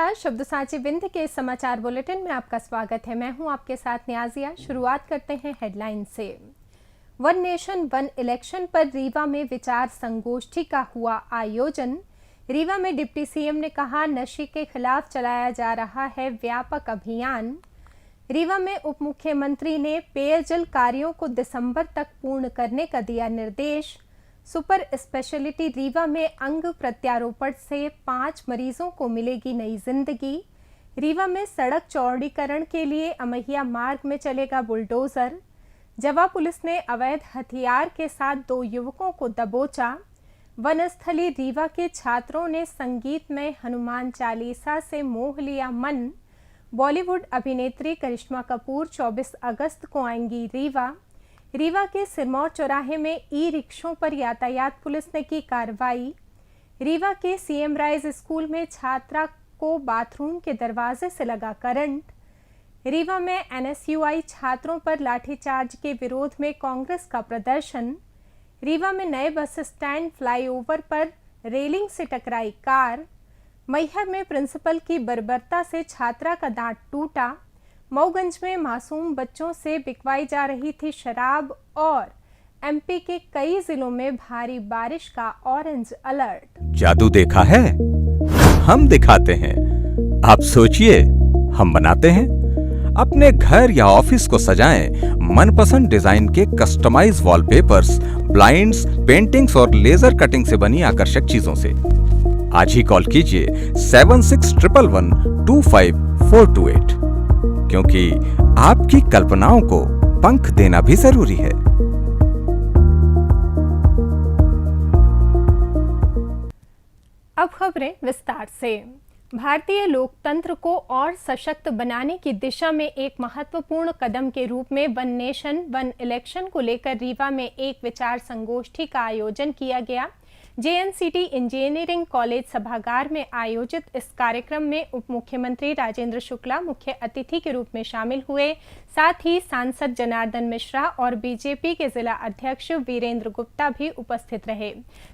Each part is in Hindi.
नमस्कार। शब्द साची विंध्य के समाचार बुलेटिन में आपका स्वागत है। मैं हूं आपके साथ नियाजिया। शुरुआत करते हैं हेडलाइन से। वन नेशन वन इलेक्शन पर रीवा में विचार संगोष्ठी का हुआ आयोजन। रीवा में डिप्टी सीएम ने कहा, नशे के खिलाफ चलाया जा रहा है व्यापक अभियान। रीवा में उप मुख्यमंत्री ने पेयजल कार्यों को दिसंबर तक पूर्ण करने का दिया निर्देश। सुपर स्पेशलिटी रीवा में अंग प्रत्यारोपण से 5 मरीजों को मिलेगी नई जिंदगी। रीवा में सड़क चौड़ीकरण के लिए अमहिया मार्ग में चलेगा बुलडोजर। जवा पुलिस ने अवैध हथियार के साथ 2 युवकों को दबोचा। वनस्थली रीवा के छात्रों ने संगीत में हनुमान चालीसा से मोह लिया मन। बॉलीवुड अभिनेत्री करिश्मा कपूर 24 अगस्त को आएंगी रीवा। रीवा के सिरमौर चौराहे में ई रिक्शों पर यातायात पुलिस ने की कार्रवाई। रीवा के सीएम राइज स्कूल में छात्रा को बाथरूम के दरवाजे से लगा करंट। रीवा में एनएसयूआई छात्रों पर लाठीचार्ज के विरोध में कांग्रेस का प्रदर्शन। रीवा में नए बस स्टैंड फ्लाईओवर पर रेलिंग से टकराई कार। मैहर में प्रिंसिपल की बर्बरता से छात्रा का दांत टूटा। मऊगंज में मासूम बच्चों से बिकवाई जा रही थी शराब। और एमपी के कई जिलों में भारी बारिश का ऑरेंज अलर्ट। जादू देखा है, हम दिखाते हैं। आप सोचिए, हम बनाते हैं। अपने घर या ऑफिस को सजाएं मनपसंद डिजाइन के कस्टमाइज वॉलपेपर्स, ब्लाइंड्स, पेंटिंग्स और लेजर कटिंग से बनी आकर्षक चीजों से। आज ही कॉल कीजिए 7611125428, क्योंकि आपकी कल्पनाओं को पंख देना भी जरूरी है। अब खबरें विस्तार से। भारतीय लोकतंत्र को और सशक्त बनाने की दिशा में एक महत्वपूर्ण कदम के रूप में वन नेशन वन इलेक्शन को लेकर रीवा में एक विचार संगोष्ठी का आयोजन किया गया। जेएनसीटी इंजीनियरिंग कॉलेज सभागार में आयोजित इस कार्यक्रम में उप मुख्यमंत्री राजेंद्र शुक्ला मुख्य अतिथि के रूप में शामिल हुए। साथ ही सांसद जनार्दन मिश्रा और बीजेपी के जिला अध्यक्ष वीरेंद्र गुप्ता भी उपस्थित रहे।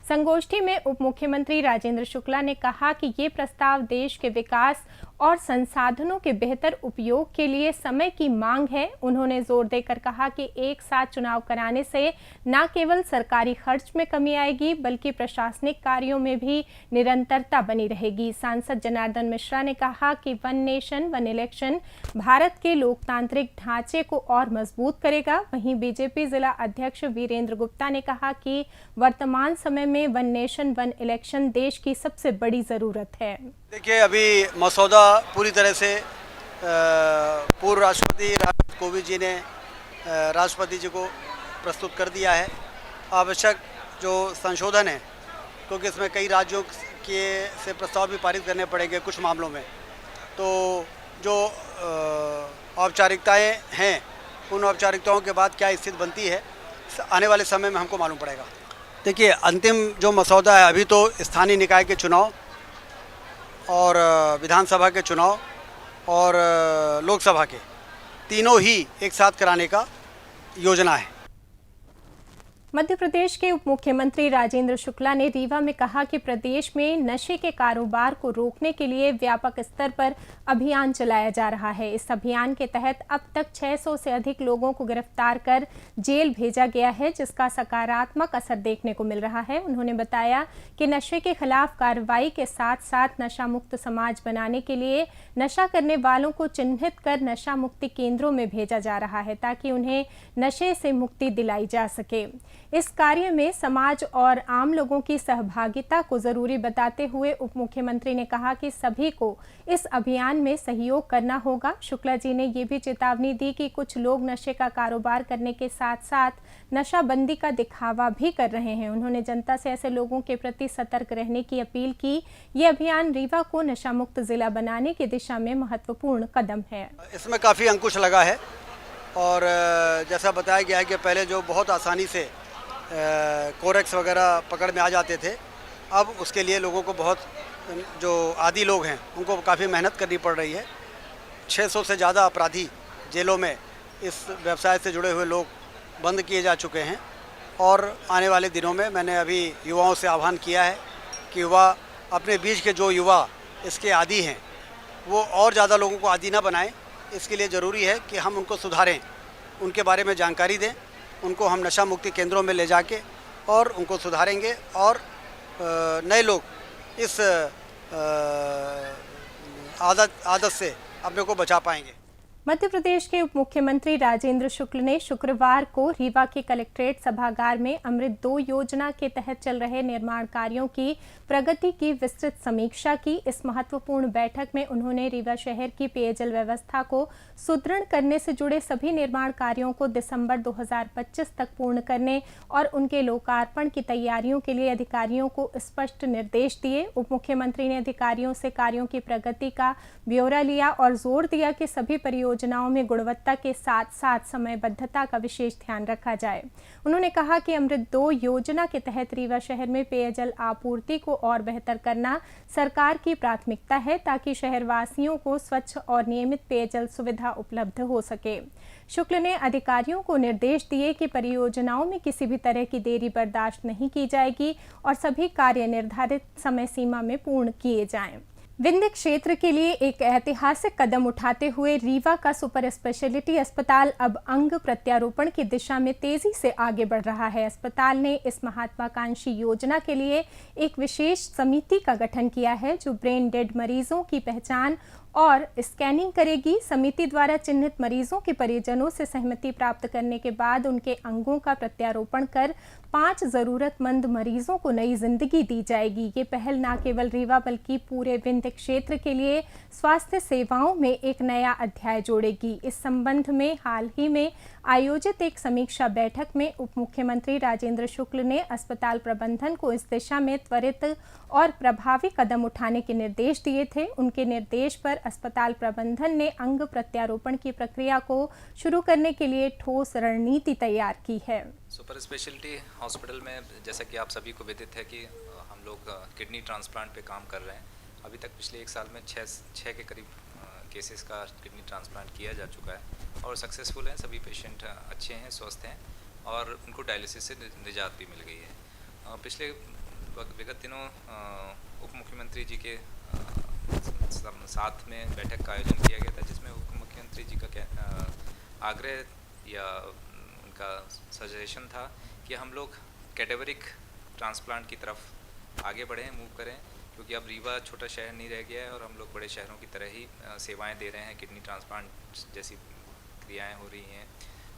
संगोष्ठी में उप मुख्यमंत्री राजेंद्र शुक्ला ने कहा कि ये प्रस्ताव देश के विकास और संसाधनों के बेहतर उपयोग के लिए समय की मांग है। उन्होंने जोर देकर कहा कि एक साथ चुनाव कराने से न केवल सरकारी खर्च में कमी आएगी, बल्कि प्रशासनिक कार्यों में भी निरंतरता बनी रहेगी। सांसद जनार्दन मिश्रा ने कहा कि one nation one election Bharat के लोकतांत्रिक ढांचे को और मजबूत करेगा। वहीं बीजेपी जिला अध्यक्ष वीरेंद्र गुप्ता ने कहा कि वर्तमान समय में वन नेशन वन इलेक्शन देश की सबसे बड़ी जरूरत है। देखिए, अभी मसौदा पूरी तरह से पूर्व राष्ट्रपति रामनाथ कोविंद जी ने राष्ट्रपति जी को प्रस्तुत कर दिया है। आवश्यक जो संशोधन है, क्योंकि इसमें कई राज्यों के से प्रस्ताव भी पारित करने पड़ेंगे कुछ मामलों में, तो जो औपचारिकताएं हैं, उन औपचारिकताओं के बाद क्या स्थिति बनती है आने वाले समय में हमको मालूम पड़ेगा। देखिए, अंतिम जो मसौदा है, अभी तो स्थानीय निकाय के चुनाव और विधानसभा के चुनाव और लोकसभा के तीनों ही एक साथ कराने का योजना है। मध्य प्रदेश के उप मुख्यमंत्री राजेंद्र शुक्ला ने रीवा में कहा कि प्रदेश में नशे के कारोबार को रोकने के लिए व्यापक स्तर पर अभियान चलाया जा रहा है। इस अभियान के तहत अब तक 600 से अधिक लोगों को गिरफ्तार कर जेल भेजा गया है, जिसका सकारात्मक असर देखने को मिल रहा है। उन्होंने बताया कि नशे के खिलाफ कार्रवाई के साथ साथ नशा मुक्त समाज बनाने के लिए नशा करने वालों को चिन्हित कर नशा मुक्ति केंद्रों में भेजा जा रहा है, ताकि उन्हें नशे से मुक्ति दिलाई जा सके। इस कार्य में समाज और आम लोगों की सहभागिता को जरूरी बताते हुए उप मुख्यमंत्री ने कहा कि सभी को इस अभियान में सहयोग करना होगा। शुक्ला जी ने ये भी चेतावनी दी कि कुछ लोग नशे का कारोबार करने के साथ साथ नशाबंदी का दिखावा भी कर रहे हैं। उन्होंने जनता से ऐसे लोगों के प्रति सतर्क रहने की अपील की। ये अभियान रीवा को नशा मुक्त जिला बनाने की दिशा में महत्वपूर्ण कदम है। इसमें काफ़ी अंकुश लगा है और जैसा बताया गया है कि पहले जो बहुत आसानी से कोरेक्स वगैरह पकड़ में आ जाते थे, अब उसके लिए लोगों को बहुत, जो आदी लोग हैं उनको काफ़ी मेहनत करनी पड़ रही है। 600 से ज़्यादा अपराधी जेलों में इस व्यवसाय से जुड़े हुए लोग बंद किए जा चुके हैं। और आने वाले दिनों में मैंने अभी युवाओं से आह्वान किया है कि युवा अपने बीच के जो युवा इसके आदी हैं वो और ज़्यादा लोगों को आदी ना बनाएं। इसके लिए ज़रूरी है कि हम उनको सुधारें, उनके बारे में जानकारी दें, उनको हम नशा मुक्ति केंद्रों में ले जाके और उनको सुधारेंगे और नए लोग इस आदत से अपने को बचा पाएंगे। मध्य प्रदेश के उप मुख्यमंत्री राजेंद्र शुक्ल ने शुक्रवार को रीवा के कलेक्ट्रेट सभागार में अमृत 2 योजना के तहत चल रहे निर्माण कार्यों की प्रगति की विस्तृत समीक्षा की। इस महत्वपूर्ण बैठक में उन्होंने रीवा शहर की पेयजल व्यवस्था को सुदृढ़ करने से जुड़े सभी निर्माण कार्यों को दिसंबर 2025 तक पूर्ण करने और उनके लोकार्पण की तैयारियों के लिए अधिकारियों को स्पष्ट निर्देश दिए। उप मुख्यमंत्री ने अधिकारियों से कार्यों की प्रगति का ब्यौरा लिया और जोर दिया कि सभी परियोजनाओं में गुणवत्ता के साथ साथ समयबद्धता का विशेष ध्यान रखा जाए। उन्होंने कहा कि अमृत 2 योजना के तहत रीवा शहर में पेयजल आपूर्ति को और बेहतर करना सरकार की प्राथमिकता है ताकि शहरवासियों को स्वच्छ और नियमित पेयजल सुविधा उपलब्ध हो सके। शुक्ल ने अधिकारियों को निर्देश दिए कि परियोजनाओं में किसी भी तरह की देरी बर्दाश्त नहीं की जाएगी और सभी कार्य निर्धारित समय सीमा में पूर्ण किए जाएं। विंध्य क्षेत्र के लिए एक ऐतिहासिक कदम उठाते हुए रीवा का सुपर स्पेशलिटी अस्पताल अब अंग प्रत्यारोपण की दिशा में तेजी से आगे बढ़ रहा है। अस्पताल ने इस महत्वाकांक्षी योजना के लिए एक विशेष समिति का गठन किया है जो ब्रेन डेड मरीजों की पहचान और स्कैनिंग करेगी। समिति द्वारा चिन्हित मरीजों के परिजनों से सहमति प्राप्त करने के बाद उनके अंगों का प्रत्यारोपण कर 5 जरूरतमंद मरीजों को नई जिंदगी दी जाएगी। ये पहल न केवल रीवा बल्कि पूरे विंध्य क्षेत्र के लिए स्वास्थ्य सेवाओं में एक नया अध्याय जोड़ेगी। इस संबंध में हाल ही में आयोजित एक समीक्षा बैठक में उप मुख्यमंत्री राजेंद्र शुक्ल ने अस्पताल प्रबंधन को इस दिशा में त्वरित और प्रभावी कदम उठाने के निर्देश दिए थे। उनके निर्देश पर अस्पताल प्रबंधन ने अंग प्रत्यारोपण की प्रक्रिया को शुरू करने के लिए ठोस रणनीति तैयार की है। सुपर स्पेशलिटी हॉस्पिटल में जैसा कि आप सभी को विदित है कि हम लोग किडनी ट्रांसप्लांट पे काम कर रहे हैं। अभी तक पिछले 1 साल में 6 के करीब केसेस का किडनी ट्रांसप्लांट किया जा चुका है और सक्सेसफुल हैं। सभी पेशेंट अच्छे हैं, स्वस्थ हैं और उनको डायलिसिस से निजात भी मिल गई है। पिछले विगत दिनों उप मुख्यमंत्री जी के साथ में बैठक का आयोजन किया गया था जिसमें उप मुख्यमंत्री जी का आग्रह या उनका सजेशन था कि हम लोग कैटेगरिक ट्रांसप्लांट की तरफ आगे बढ़ें, मूव करें, क्योंकि अब रीवा छोटा शहर नहीं रह गया है और हम लोग बड़े शहरों की तरह ही सेवाएं दे रहे हैं। किडनी ट्रांसप्लांट जैसी क्रियाएं हो रही हैं।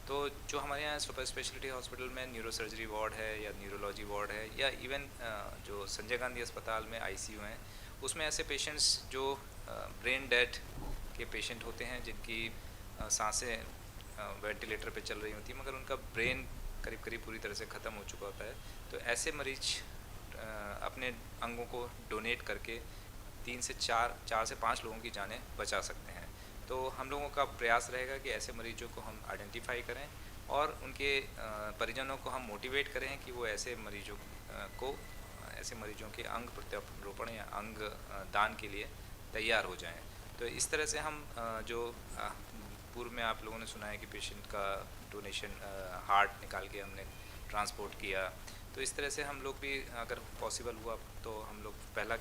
तो जो हमारे यहाँ सुपर स्पेशलिटी हॉस्पिटल में न्यूरो सर्जरी वार्ड है या न्यूरोलॉजी वार्ड है या इवन जो संजय गांधी अस्पताल में ICU हैं, उसमें ऐसे पेशेंट्स जो ब्रेन डेड के पेशेंट होते हैं जिनकी सांसें वेंटिलेटर पे चल रही होती हैं मगर उनका ब्रेन करीब करीब पूरी तरह से ख़त्म हो चुका होता है। तो ऐसे मरीज अपने अंगों को डोनेट करके 3 से 5 लोगों की जानें बचा सकते हैं। तो हम लोगों का प्रयास रहेगा कि ऐसे मरीजों को हम आइडेंटिफाई करें और उनके परिजनों को हम मोटिवेट करें कि वो ऐसे मरीजों के अंग प्रत्यारोपण या अंग दान के लिए तैयार हो जाएं। तो इस तरह से हम जो पूर्व में आप लोगों ने सुना है कि पेशेंट का डोनेशन हार्ट निकाल के हमने ट्रांसपोर्ट किया, तो इस तरह से हम लोग भी अगर पॉसिबल हुआ तो हम लोग पहला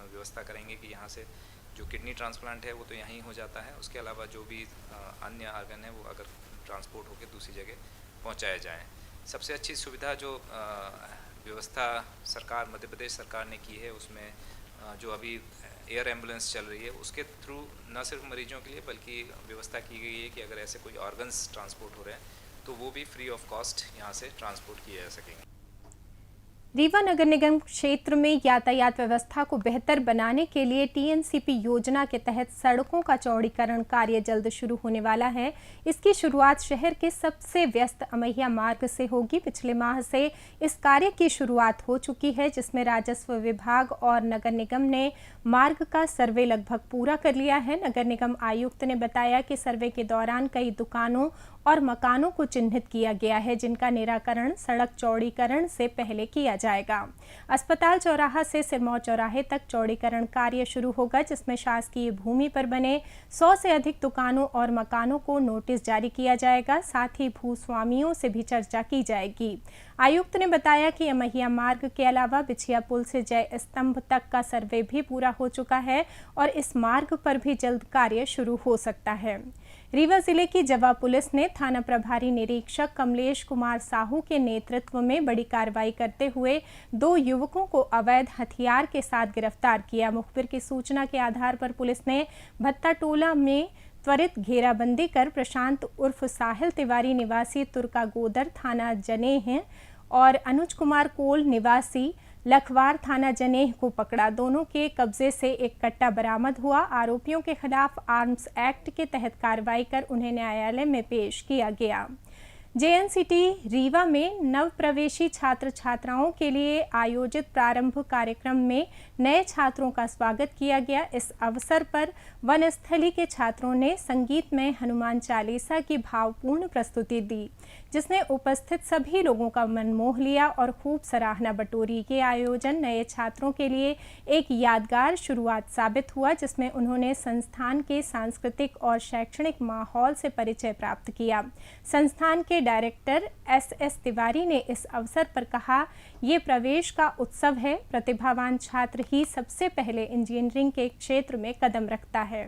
व्यवस्था करेंगे कि यहाँ से जो किडनी ट्रांसप्लांट है वो तो यहीं हो जाता है, उसके अलावा जो भी अन्य ऑर्गन है वो अगर ट्रांसपोर्ट होकर दूसरी जगह पहुँचाया जाए। सबसे अच्छी सुविधा जो व्यवस्था सरकार मध्य प्रदेश सरकार ने की है उसमें जो अभी एयर एम्बुलेंस चल रही है उसके थ्रू न सिर्फ मरीजों के लिए बल्कि व्यवस्था की गई है कि अगर ऐसे कोई ऑर्गन्स ट्रांसपोर्ट हो रहे हैं तो वो भी फ्री ऑफ कॉस्ट यहाँ से ट्रांसपोर्ट किए जा सकेंगे। रीवा नगर निगम क्षेत्र में यातायात व्यवस्था को बेहतर बनाने के लिए TNCP योजना के तहत सड़कों का चौड़ीकरण कार्य जल्द शुरू होने वाला है। इसकी शुरुआत शहर के सबसे व्यस्त अमैया मार्ग से होगी। पिछले माह से इस कार्य की शुरुआत हो चुकी है जिसमें राजस्व विभाग और नगर निगम ने मार्ग का सर्वे लगभग पूरा कर लिया है। नगर निगम आयुक्त ने बताया कि सर्वे के दौरान कई दुकानों और मकानों को चिन्हित किया गया है, जिनका निराकरण सड़क चौड़ीकरण से पहले किया जाएगा। अस्पताल चौराहा से सिरमौर चौराहे तक चौड़ीकरण कार्य शुरू होगा, जिसमें शासकीय भूमि पर बने 100 से अधिक दुकानों और मकानों को नोटिस जारी किया जाएगा। साथ ही भूस्वामियों से भी चर्चा की जाएगी। आयुक्त ने बताया कि अमहिया मार्ग के अलावा बिछिया पुल से जय स्तंभ तक का सर्वे भी पूरा हो चुका है और इस मार्ग पर भी जल्द कार्य शुरू हो सकता है। रीवा जिले की जवा पुलिस ने थाना प्रभारी निरीक्षक कमलेश कुमार साहू के नेतृत्व में बड़ी कार्रवाई करते हुए 2 युवकों को अवैध हथियार के साथ गिरफ्तार किया। मुखबिर की सूचना के आधार पर पुलिस ने भत्ता टोला में त्वरित घेराबंदी कर प्रशांत उर्फ साहिल तिवारी निवासी तुर्कागोदर थाना जनेह और अनुज कुमार कोल निवासी लखवार थाना जनेह को पकड़ा। दोनों के कब्जे से एक कट्टा बरामद हुआ। आरोपियों के खिलाफ आर्म्स एक्ट के तहत कार्रवाई कर उन्हें न्यायालय में पेश किया गया। जेएनसीटी रीवा में नव प्रवेशी छात्र छात्राओं के लिए आयोजित प्रारंभ कार्यक्रम में नए छात्रों का स्वागत किया गया। इस अवसर पर वनस्थली के छात्रों ने संगीतमय हनुमान चालीसा की भावपूर्ण प्रस्तुति दी, जिसने उपस्थित सभी लोगों का मन मोह लिया और खूब सराहना बटोरी। ये आयोजन नए छात्रों के लिए एक यादगार शुरुआत साबित हुआ, जिसमें उन्होंने संस्थान के सांस्कृतिक और शैक्षणिक माहौल से परिचय प्राप्त किया। संस्थान के डायरेक्टर एस तिवारी ने इस अवसर पर कहा, ये प्रवेश का उत्सव है। प्रतिभावान छात्र ही सबसे पहले इंजीनियरिंग के क्षेत्र में कदम रखता है।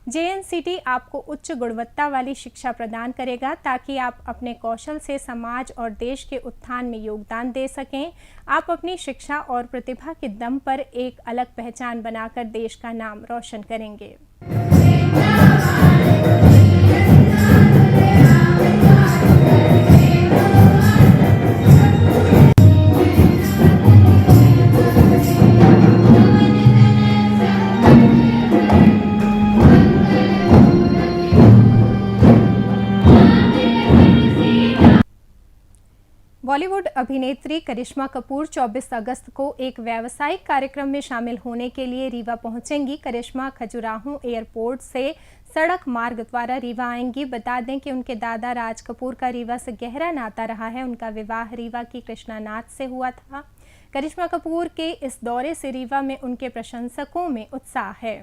जेएनसीटी आपको उच्च गुणवत्ता वाली शिक्षा प्रदान करेगा ताकि आप अपने कौशल से समाज और देश के उत्थान में योगदान दे सकें। आप अपनी शिक्षा और प्रतिभा के दम पर एक अलग पहचान बनाकर देश का नाम रोशन करेंगे। बॉलीवुड अभिनेत्री करिश्मा कपूर 24 अगस्त को एक व्यावसायिक कार्यक्रम में शामिल होने के लिए रीवा पहुंचेंगी। करिश्मा खजुराहो एयरपोर्ट से सड़क मार्ग द्वारा रीवा आएंगी। बता दें कि उनके दादा राज कपूर का रीवा से गहरा नाता रहा है। उनका विवाह रीवा की कृष्णा नाथ से हुआ था। करिश्मा कपूर के इस दौरे से रीवा में उनके प्रशंसकों में उत्साह है।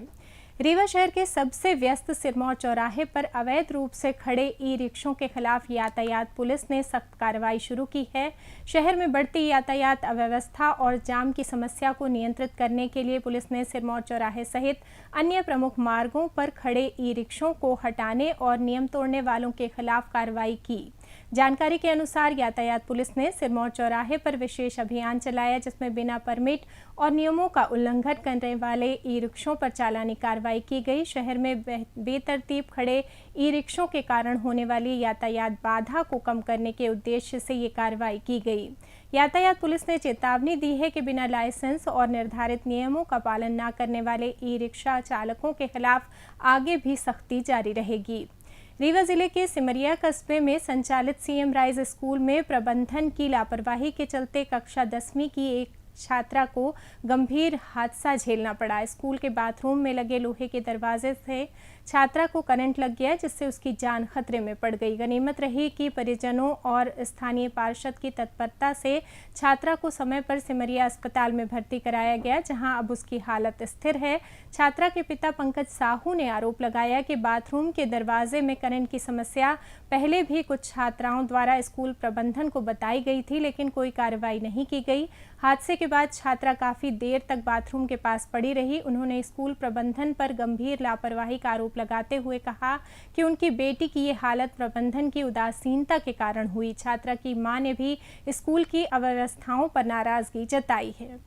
रीवा शहर के सबसे व्यस्त सिरमौर चौराहे पर अवैध रूप से खड़े ई रिक्शों के खिलाफ यातायात पुलिस ने सख्त कार्रवाई शुरू की है। शहर में बढ़ती यातायात अव्यवस्था और जाम की समस्या को नियंत्रित करने के लिए पुलिस ने सिरमौर चौराहे सहित अन्य प्रमुख मार्गों पर खड़े ई रिक्शों को हटाने और नियम तोड़ने वालों के खिलाफ कार्रवाई की। जानकारी के अनुसार यातायात पुलिस ने सिरमौर चौराहे पर विशेष अभियान चलाया, जिसमें बिना परमिट और नियमों का उल्लंघन करने वाले ई रिक्शों पर चालानी कार्रवाई की गई। शहर में बेतरतीब खड़े ई रिक्शों के कारण होने वाली यातायात बाधा को कम करने के उद्देश्य से ये कार्रवाई की गई। यातायात पुलिस ने चेतावनी दी है कि बिना लाइसेंस और निर्धारित नियमों का पालन न करने वाले ई रिक्शा चालकों के खिलाफ आगे भी सख्ती जारी रहेगी। रीवा जिले के सिमरिया कस्बे में संचालित सीएम राइज स्कूल में प्रबंधन की लापरवाही के चलते कक्षा 10वीं की एक छात्रा को गंभीर हादसा झेलना पड़ा। स्कूल के बाथरूम में लगे लोहे के दरवाजे से छात्रा को करंट लग गया, जिससे उसकी जान खतरे में पड़ गई। गनीमत रही कि परिजनों और स्थानीय पार्षद की तत्परता से छात्रा को समय पर सिमरिया अस्पताल में भर्ती कराया गया, जहां अब उसकी हालत स्थिर है। छात्रा के पिता पंकज साहू ने आरोप लगाया कि बाथरूम के दरवाजे में करंट की समस्या पहले भी कुछ छात्राओं द्वारा स्कूल प्रबंधन को बताई गई थी, लेकिन कोई कार्रवाई नहीं की गई। हादसे के बाद छात्रा काफी देर तक बाथरूम के पास पड़ी रही। उन्होंने स्कूल प्रबंधन पर गंभीर लापरवाही का आरोप लगाते हुए कहा कि उनकी बेटी की ये हालत प्रबंधन की उदासीनता के कारण हुई। छात्रा की मां ने भी स्कूल की अव्यवस्थाओं पर नाराजगी जताई है।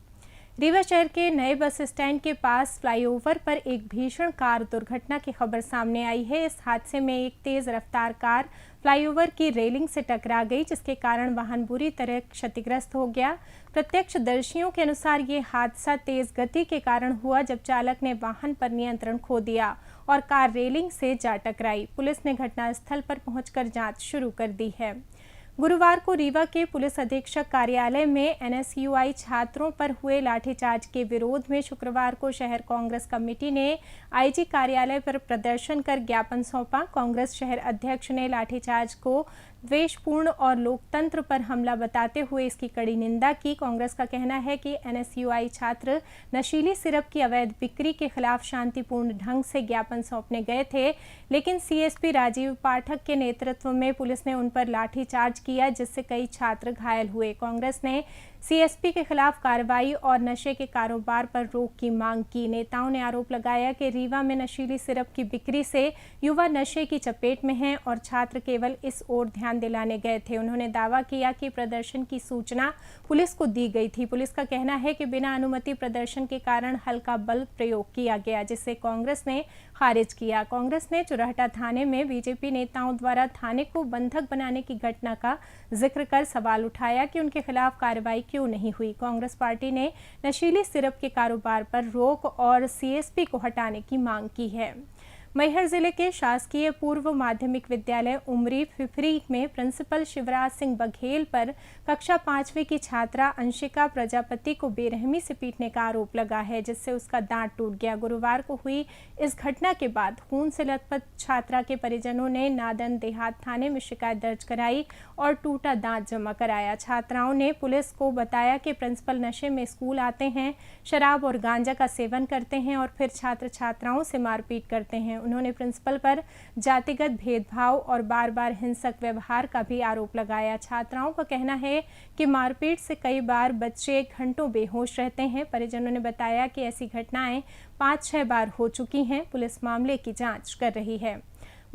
रीवा शहर के नए बस स्टैंड के पास फ्लाईओवर पर एक भीषण कार दुर्घटना की खबर सामने आई है। इस हादसे में एक तेज रफ्तार कार फ्लाईओवर की रेलिंग से टकरा गई, जिसके कारण वाहन बुरी तरह क्षतिग्रस्त हो गया। प्रत्यक्षदर्शियों के अनुसार ये हादसा तेज गति के कारण हुआ, जब चालक ने वाहन पर नियंत्रण खो दिया और कार रेलिंग से जा टकराई। पुलिस ने घटनास्थल पर पहुंचकर जांच शुरू कर दी है। गुरुवार को रीवा के पुलिस अधीक्षक कार्यालय में एनएसयूआई छात्रों पर हुए लाठीचार्ज के विरोध में शुक्रवार को शहर कांग्रेस कमेटी ने आईजी कार्यालय पर प्रदर्शन कर ज्ञापन सौंपा। कांग्रेस शहर अध्यक्ष ने लाठीचार्ज को द्वेषपूर्ण और लोकतंत्र पर हमला बताते हुए इसकी कड़ी निंदा की। कांग्रेस का कहना है कि एनएसयूआई छात्र नशीली सिरप की अवैध बिक्री के खिलाफ शांतिपूर्ण ढंग से ज्ञापन सौंपने गए थे, लेकिन सीएसपी राजीव पाठक के नेतृत्व में पुलिस ने उन पर लाठीचार्ज किया, जिससे कई छात्र घायल हुए। कांग्रेस ने सीएसपी के खिलाफ कार्रवाई और नशे के कारोबार पर रोक की मांग की। नेताओं ने आरोप लगाया कि रीवा में नशीली सिरप की बिक्री से युवा नशे की चपेट में हैं और छात्र केवल इस ओर ध्यान दिलाने गए थे। उन्होंने दावा किया कि प्रदर्शन की सूचना पुलिस को दी गई थी। पुलिस का कहना है कि बिना अनुमति प्रदर्शन के कारण हल्का बल प्रयोग किया गया, जिसे कांग्रेस ने खारिज किया। कांग्रेस ने चुरहटा थाने में बीजेपी नेताओं द्वारा थाने को बंधक बनाने की घटना का जिक्र कर सवाल उठाया कि उनके खिलाफ कार्रवाई क्यों नहीं हुई। कांग्रेस पार्टी ने नशीली सिरप के कारोबार पर रोक और सीएसपी को हटाने की मांग की है। मैहर जिले के शासकीय पूर्व माध्यमिक विद्यालय उमरी फिफरी में प्रिंसिपल शिवराज सिंह बघेल पर कक्षा 5वीं की छात्रा अंशिका प्रजापति को बेरहमी से पीटने का आरोप लगा है, जिससे उसका दांत टूट गया। गुरुवार को हुई इस घटना के बाद खून से लथपथ छात्रा के परिजनों ने नादन देहात थाने में शिकायत दर्ज कराई और टूटा दांत जमा कराया। छात्राओं ने पुलिस को बताया कि प्रिंसिपल नशे में स्कूल आते हैं, शराब और गांजा का सेवन करते हैं और फिर छात्र छात्राओं से मारपीट करते हैं। उन्होंने प्रिंसिपल पर जातिगत भेदभाव और बार बार हिंसक व्यवहार का भी आरोप लगाया। छात्राओं का कहना है कि मारपीट से कई बार बच्चे घंटों बेहोश रहते हैं। परिजनों ने बताया कि ऐसी घटनाएं 5-6 बार हो चुकी हैं। पुलिस मामले की जांच कर रही है।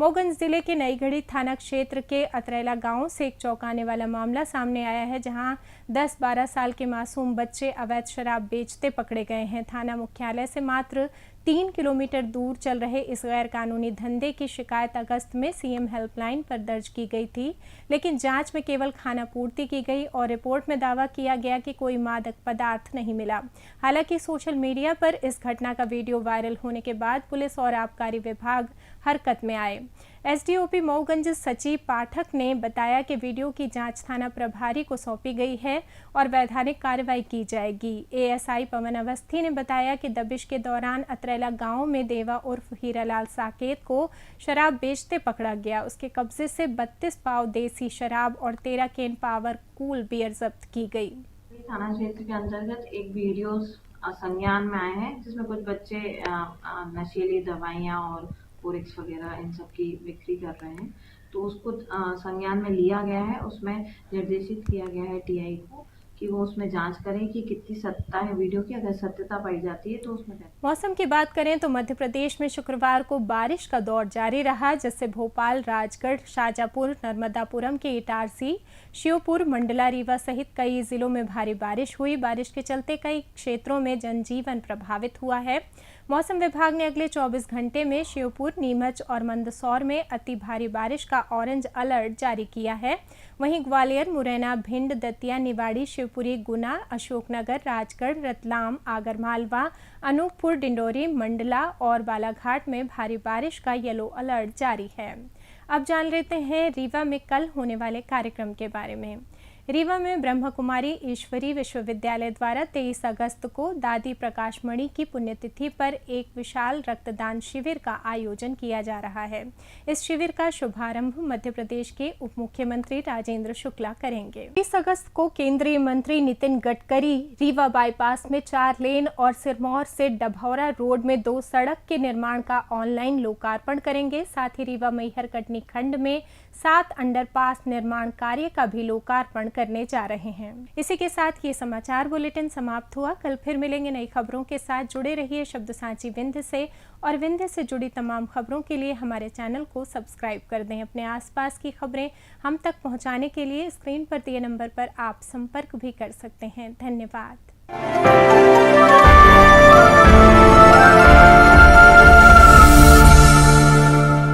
मोगंज जिले के नईगढ़ी थाना क्षेत्र के अतरेला गांव से एक चौंकाने वाला मामला सामने आया है, जहां 10-12 साल के मासूम बच्चे अवैध शराब बेचते पकड़े गए हैं। थाना मुख्यालय से मात्र 3 किलोमीटर दूर चल रहे इस गैर कानूनी धंधे की शिकायत अगस्त में सीएम हेल्पलाइन पर दर्ज की गई थी, लेकिन जांच में केवल खानापूर्ति की गई और रिपोर्ट में दावा किया गया कि कोई मादक पदार्थ नहीं मिला। हालांकि सोशल मीडिया पर इस घटना का वीडियो वायरल होने के बाद पुलिस और आबकारी विभाग हरकत में आए। एसडीओपी मऊगंज सचिव पाठक ने बताया कि वीडियो की जांच थाना प्रभारी को सौंपी गई है और वैधानिक कार्रवाई की जाएगी। एएसआई पवन अवस्थी ने बताया कि दबिश के दौरान अतरेला गांव में देवा उर्फ हीरालाल साकेत को शराब बेचते पकड़ा गया। उसके कब्जे से 32 पाव देसी शराब और 13 कैन पावर कूल बियर जब्त की गई। थाना क्षेत्र के अंतर्गत एक वीडियो संज्ञान में आए हैं, जिसमें कुछ बच्चे नशीली दवाइयाँ और कोरेक्स वगैरह इन सब की बिक्री कर रहे हैं, तो उसको संज्ञान में लिया गया है। उसमें निर्देशित किया गया है टीआई को कि वो उसमें जांच करें कि कितनी सत्यता है वीडियो की। अगर सत्यता पाई जाती है तो उसमें। मौसम की बात करें तो मध्य प्रदेश में शुक्रवार को बारिश का दौर जारी रहा, जिससे भोपाल, राजगढ़, शाजापुर, नर्मदापुरम के इटारसी, श्योपुर, मंडला, रीवा सहित कई जिलों में भारी बारिश हुई। बारिश के चलते कई क्षेत्रों में जनजीवन प्रभावित हुआ है। मौसम विभाग ने अगले 24 घंटे में श्योपुर, नीमच और मंदसौर में अति भारी बारिश का ऑरेंज अलर्ट जारी किया है। वहीं ग्वालियर, मुरैना, भिंड, दतिया, निवाड़ी, शिवपुरी, गुना, अशोकनगर, राजगढ़, रतलाम, आगरमालवा, अनूपपुर, डिंडोरी, मंडला और बालाघाट में भारी बारिश का येलो अलर्ट जारी है। अब जान लेते हैं रीवा में कल होने वाले कार्यक्रम के बारे में। रीवा में ब्रह्म कुमारी ईश्वरी विश्वविद्यालय द्वारा 23 अगस्त को दादी प्रकाशमणि की पुण्यतिथि पर एक विशाल रक्तदान शिविर का आयोजन किया जा रहा है। इस शिविर का शुभारंभ मध्य प्रदेश के उप मुख्यमंत्री राजेंद्र शुक्ला करेंगे। 20 अगस्त को केंद्रीय मंत्री नितिन गडकरी रीवा बाईपास में 4 लेन और सिरमौर से डभौरा रोड में 2 सड़क के निर्माण का ऑनलाइन लोकार्पण करेंगे। साथ ही रीवा मैहर कटनी खंड में 7 अंडरपास निर्माण कार्य का भी लोकार्पण करने जा रहे हैं। इसी के साथ ये समाचार बुलेटिन समाप्त हुआ। कल फिर मिलेंगे नई खबरों के साथ। जुड़े रहिए शब्दसाची विंध्य से और विंध्य से जुड़ी तमाम खबरों के लिए हमारे चैनल को सब्सक्राइब कर दें। अपने आसपास की खबरें हम तक पहुंचाने के लिए स्क्रीन पर दिए नंबर पर आप संपर्क भी कर सकते हैं। धन्यवाद।